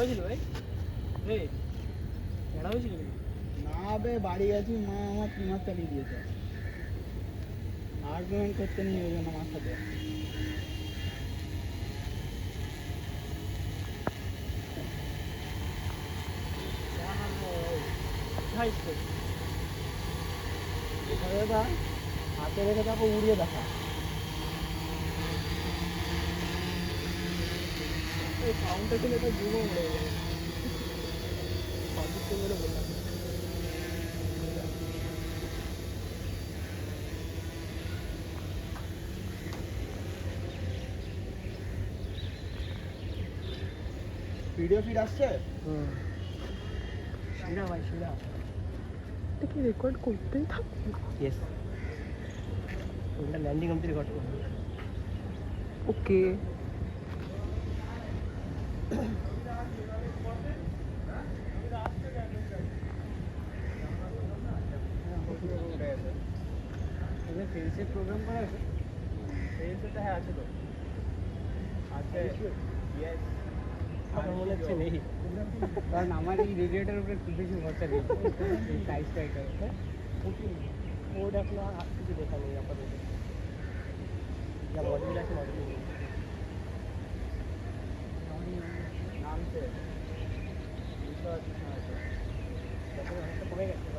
হয়েছিল ভাই? এই ঝাড়া হয়েছিল কি? না বে, বাড়ি গেছি, মা আমার 3 মাস চালিয়ে দিয়েছে। আর্গুমেন্ট করতে নিয়ে ওই জন্য আমার সাথে। কোথায় তো? কোথায় দাদা? হাতে রেখে তাকে উড়িয়ে দেখা। এই সাউন্ডটা শুনে তো ঘুমও উড়ে গেল। সঠিক তো বলে বললাম। ভিডিও ফিড আসছে? শিরা ভাই শিরা। এটা কি রেকর্ড করতেই থাকবে? ইয়েস। ওটা ল্যান্ডিং অবধি রেকর্ড করবো। ওকে। ফেন্সের প্রোগ্রাম করা আছে? ফেন্সে তো হ্যাঁ আছে তো। আছে। ইয়েস। আমার মনে হচ্ছে নেই। কারণ আমার এই রেডিয়েটার উপরে খুব বেশি ভরসা নেই, এই সাইজটা এটা। ওটা এখন আর কিছু দেখা নেই আপাতত। যা মডেল আছে মডেল নামছে 200 আছে, অনেকটা কমে গেছে।